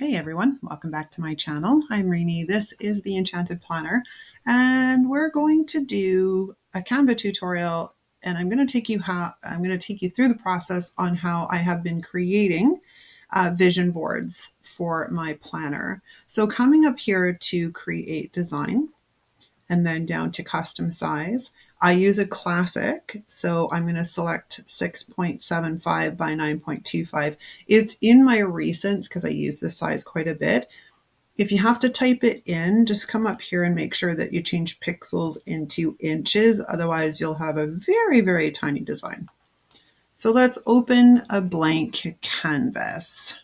Hey everyone, welcome back to my channel. I'm Reenie. This is the Enchanted Planner, and we're going to do a Canva tutorial, and I'm going to take you through the process on how I have been creating vision boards for my planner. So coming up here to create design and then down to custom size, I use a classic, so I'm going to select 6.75 by 9.25. It's in my recents because I use this size quite a bit. If you have to type it in, just come up here and make sure that you change pixels into inches. Otherwise, you'll have a very, very tiny design. So let's open a blank canvas.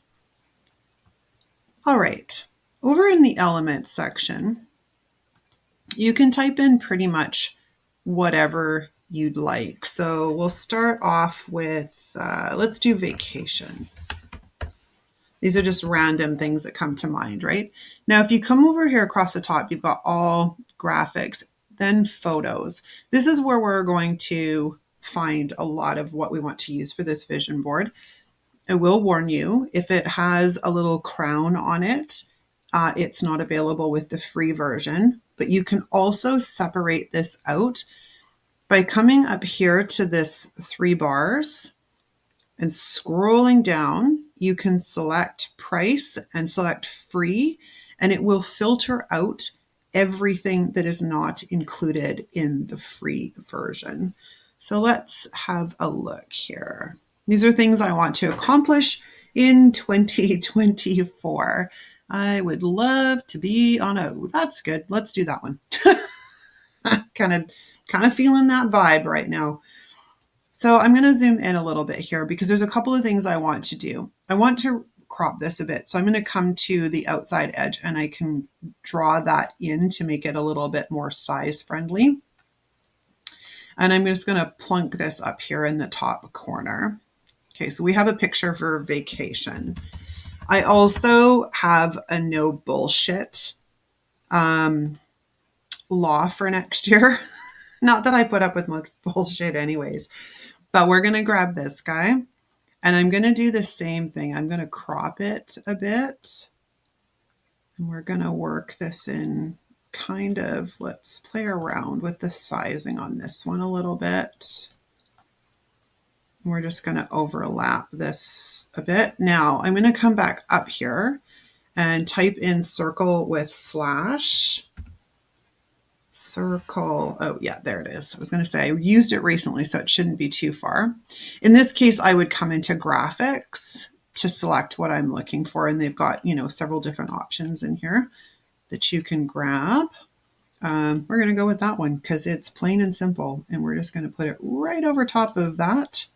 All right, over in the elements section, you can type in pretty much whatever you'd like. So we'll start off with, let's do vacation. These are just random things that come to mind, right? Now, if you come over here across the top, you've got all graphics, then photos. This is where we're going to find a lot of what we want to use for this vision board. I will warn you, if it has a little crown on it, it's not available with the free version, but you can also separate this out by coming up here to this 3 bars and scrolling down. You can select price and select free, and it will filter out everything that is not included in the free version. So let's have a look here. These are things I want to accomplish in 2024. I would love to be on a, that's good. Let's do that one. kind of feeling that vibe right now. So I'm going to zoom in a little bit here because there's a couple of things I want to do. I want to crop this a bit. So I'm going to come to the outside edge and I can draw that in to make it a little bit more size friendly. And I'm just going to plunk this up here in the top corner. Okay, so we have a picture for vacation. I also have a no bullshit law for next year. Not that I put up with much bullshit anyways, but we're going to grab this guy and I'm going to do the same thing. I'm going to crop it a bit and we're going to work this in kind of, let's play around with the sizing on this one a little bit. We're just going to overlap this a bit. Now I'm going to come back up here and type in circle with slash. Circle. Oh yeah, there it is. I was going to say I used it recently, so it shouldn't be too far. In this case, I would come into graphics to select what I'm looking for. And they've got, several different options in here that you can grab. We're going to go with that one because it's plain and simple. And we're just going to put it right over top of that.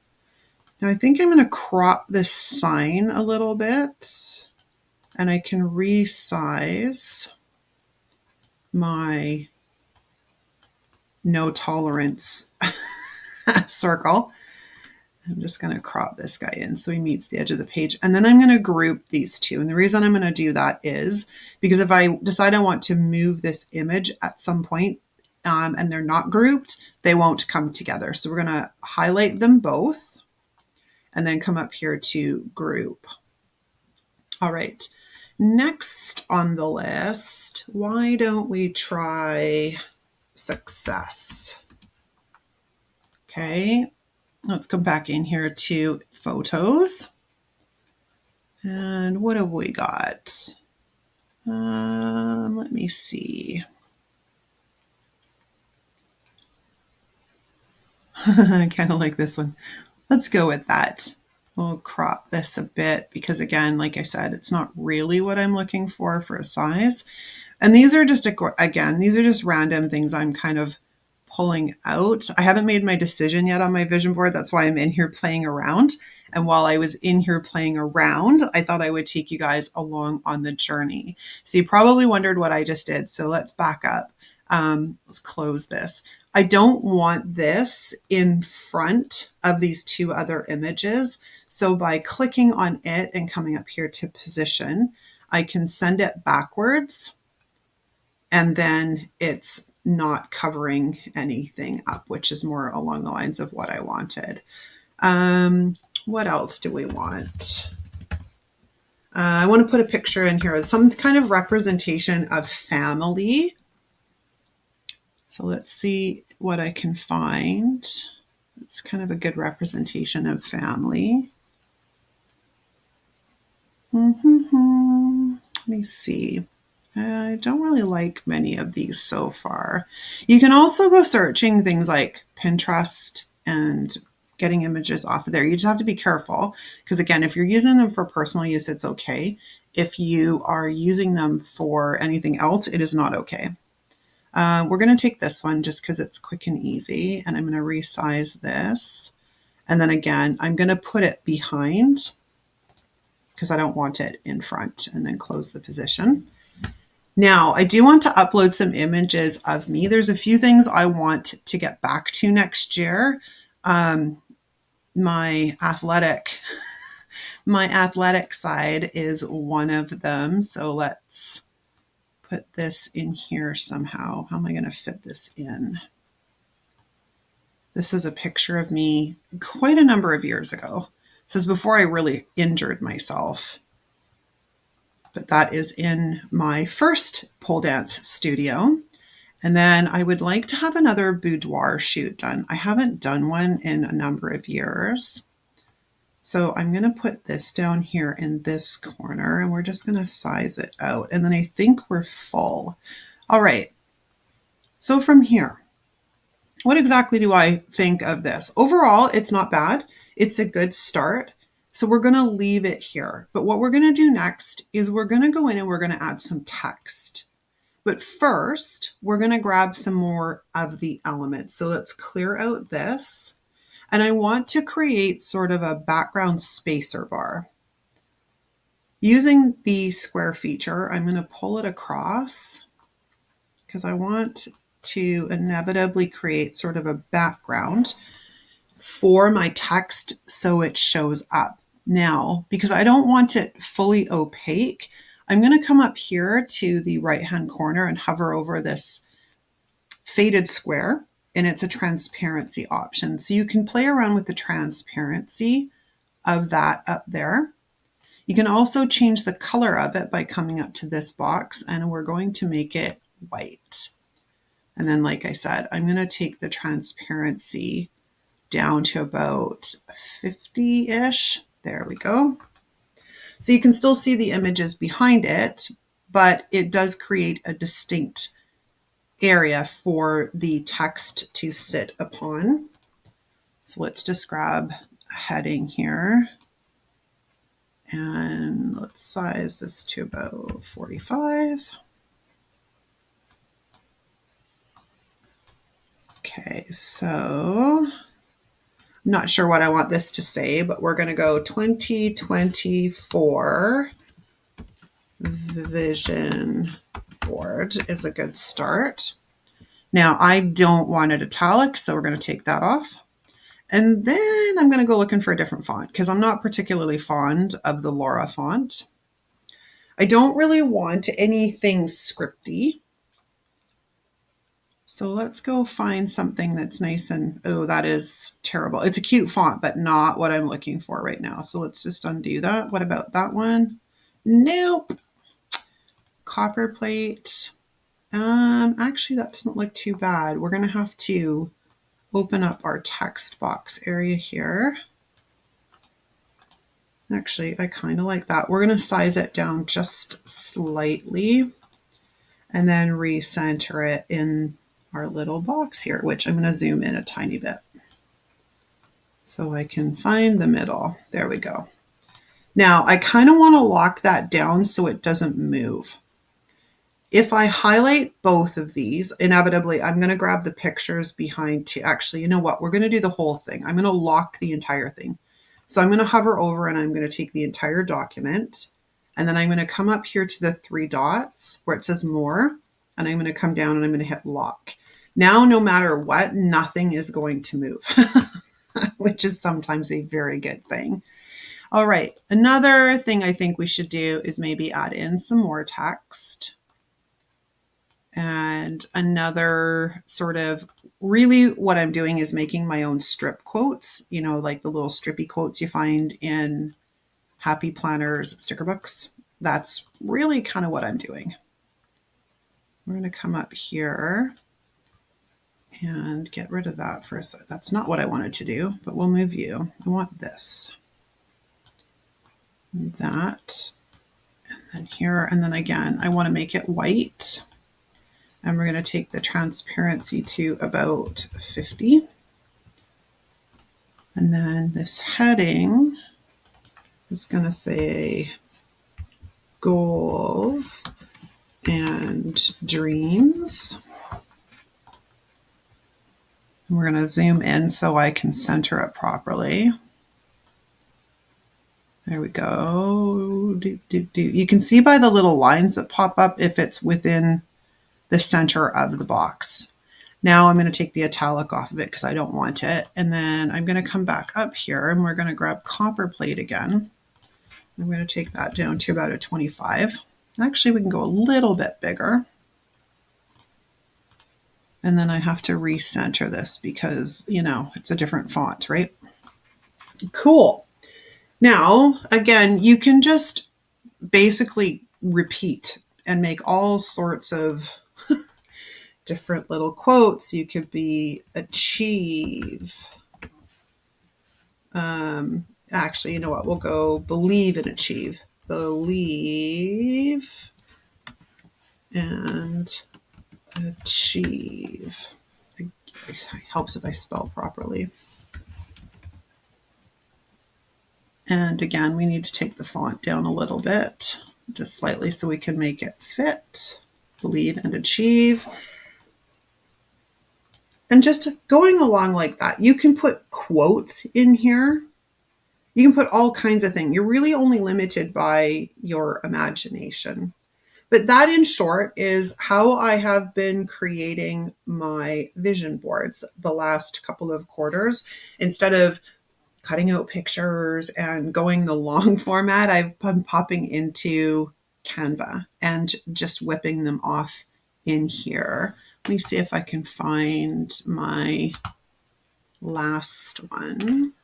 Now I think I'm going to crop this sign a little bit and I can resize my no tolerance circle. I'm just going to crop this guy in so he meets the edge of the page. And then I'm going to group these two. And the reason I'm going to do that is because if I decide I want to move this image at some point and they're not grouped, they won't come together. So we're going to highlight them both and then come up here to group. All right. Next on the list, why don't we try success? Okay, let's come back in here to photos. And what have we got? Let me see. I kind of like this one. Let's go with that. We'll crop this a bit because again, like I said, it's not really what I'm looking for a size. And these are just, again, these are just random things I'm kind of pulling out. I haven't made my decision yet on my vision board. That's why I'm in here playing around. And while I was in here playing around, I thought I would take you guys along on the journey. So you probably wondered what I just did. So let's back up. Let's close this. I don't want this in front of these two other images. So by clicking on it and coming up here to position, I can send it backwards and then it's not covering anything up, which is more along the lines of what I wanted. What else do we want? I want to put a picture in here, some kind of representation of family. So let's see what I can find. It's kind of a good representation of family. Let me see. I don't really like many of these so far. You can also go searching things like Pinterest and getting images off of there. You just have to be careful because, again, if you're using them for personal use, it's okay. If you are using them for anything else, it is not okay. We're going to take this one just because it's quick and easy, and I'm going to resize this. And then again, I'm going to put it behind because I don't want it in front, and then close the position. Now, I do want to upload some images of me. There's a few things I want to get back to next year. My athletic side is one of them. So let's put this in here somehow. How am I going to fit this in? This is a picture of me quite a number of years ago. This is before I really injured myself. But that is in my first pole dance studio. And then I would like to have another boudoir shoot done. I haven't done one in a number of years. So I'm going to put this down here in this corner, and we're just going to size it out. And then I think we're full. All right. So from here, what exactly do I think of this? Overall, it's not bad. It's a good start. So we're going to leave it here. But what we're going to do next is we're going to go in and we're going to add some text. But first, we're going to grab some more of the elements. So let's clear out this. And I want to create sort of a background spacer bar. Using the square feature, I'm going to pull it across because I want to inevitably create sort of a background for my text so it shows up. Now, because I don't want it fully opaque, I'm going to come up here to the right-hand corner and hover over this faded square, and it's a transparency option. So you can play around with the transparency of that up there. You can also change the color of it by coming up to this box, and we're going to make it white. And then, like I said, I'm going to take the transparency down to about 50-ish. There we go. So you can still see the images behind it, but it does create a distinct area for the text to sit upon. So let's just grab a heading here. And let's size this to about 45. Okay, so I'm not sure what I want this to say, but we're going to go 2024 vision board is a good start. Now, I don't want it italic, so we're going to take that off. And then I'm going to go looking for a different font because I'm not particularly fond of the Laura font. I don't really want anything scripty. So let's go find something that's nice and, oh, that is terrible. It's a cute font, but not what I'm looking for right now. So let's just undo that. What about that one? Nope. Copper plate. Actually, that doesn't look too bad. We're going to have to open up our text box area here. Actually, I kind of like that. We're going to size it down just slightly and then recenter it in our little box here, which I'm going to zoom in a tiny bit so I can find the middle. There we go. Now, I kind of want to lock that down so it doesn't move. If I highlight both of these, inevitably, I'm going to grab the pictures behind to actually, you know what? We're going to do the whole thing. I'm going to lock the entire thing. So I'm going to hover over and I'm going to take the entire document. And then I'm going to come up here to the 3 dots where it says more. And I'm going to come down and I'm going to hit lock. Now, no matter what, nothing is going to move, which is sometimes a very good thing. All right. Another thing I think we should do is maybe add in some more text. And another sort of, really what I'm doing is making my own strip quotes, you know, like the little strippy quotes you find in Happy Planners sticker books. that's really kind of what I'm doing. We're going to come up here and get rid of that for a second. That's not what I wanted to do, but we'll move you. I want this, that, and then here. And then again, I want to make it white. And we're going to take the transparency to about 50. And then this heading is going to say goals and dreams. And we're going to zoom in so I can center it properly. There we go. You can see by the little lines that pop up if it's within the center of the box. Now I'm going to take the italic off of it because I don't want it. And then I'm going to come back up here and we're going to grab copper plate again. I'm going to take that down to about a 25. Actually, we can go a little bit bigger. And then I have to recenter this because, you know, it's a different font, right? Cool. Now, again, you can just basically repeat and make all sorts of different little quotes. You could be achieve. Actually, you know what? We'll go believe and achieve. Believe and achieve. It helps if I spell properly. And again, we need to take the font down a little bit, just slightly so we can make it fit. Believe and achieve. And just going along like that, you can put quotes in here. You can put all kinds of things. You're really only limited by your imagination. But that, in short, is how I have been creating my vision boards the last couple of quarters. Instead of cutting out pictures and going the long format, I've been popping into Canva and just whipping them off in here. Let me see if I can find my last one.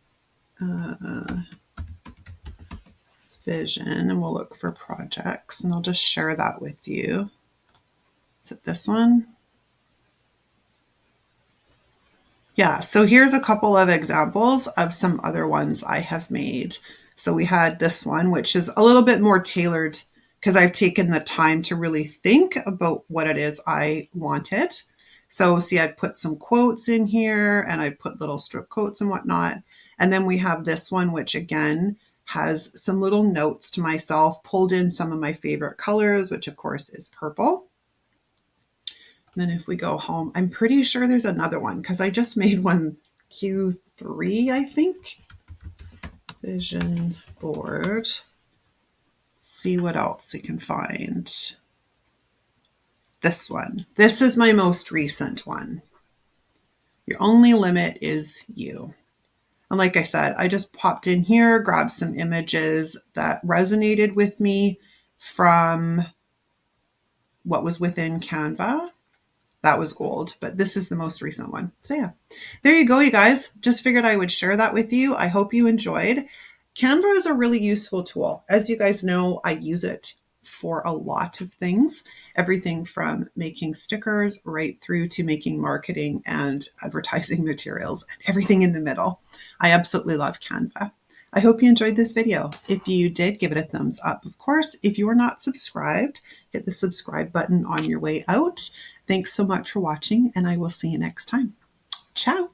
Vision, and we'll look for projects, and I'll just share that with you. Is it this one? Yeah, so here's a couple of examples of some other ones I have made. So we had this one, which is a little bit more tailored because I've taken the time to really think about what it is I wanted. So see, I've put some quotes in here and I've put little strip quotes and whatnot. And then we have this one, which again has some little notes to myself, pulled in some of my favorite colors, which of course is purple. And then if we go home, I'm pretty sure there's another one because I just made one Q3, I think. Vision board. See what else we can find. This one. This is my most recent one. Your only limit is you. And like I said, I just popped in here, grabbed some images that resonated with me from what was within Canva. That was old, but this is the most recent one. So yeah, there you go, you guys. Just figured I would share that with you. I hope you enjoyed. Canva is a really useful tool. As you guys know, I use it for a lot of things, everything from making stickers right through to making marketing and advertising materials and everything in the middle. I absolutely love Canva. I hope you enjoyed this video. If you did, give it a thumbs up. Of course, if you are not subscribed, hit the subscribe button on your way out. Thanks so much for watching, and I will see you next time. Ciao.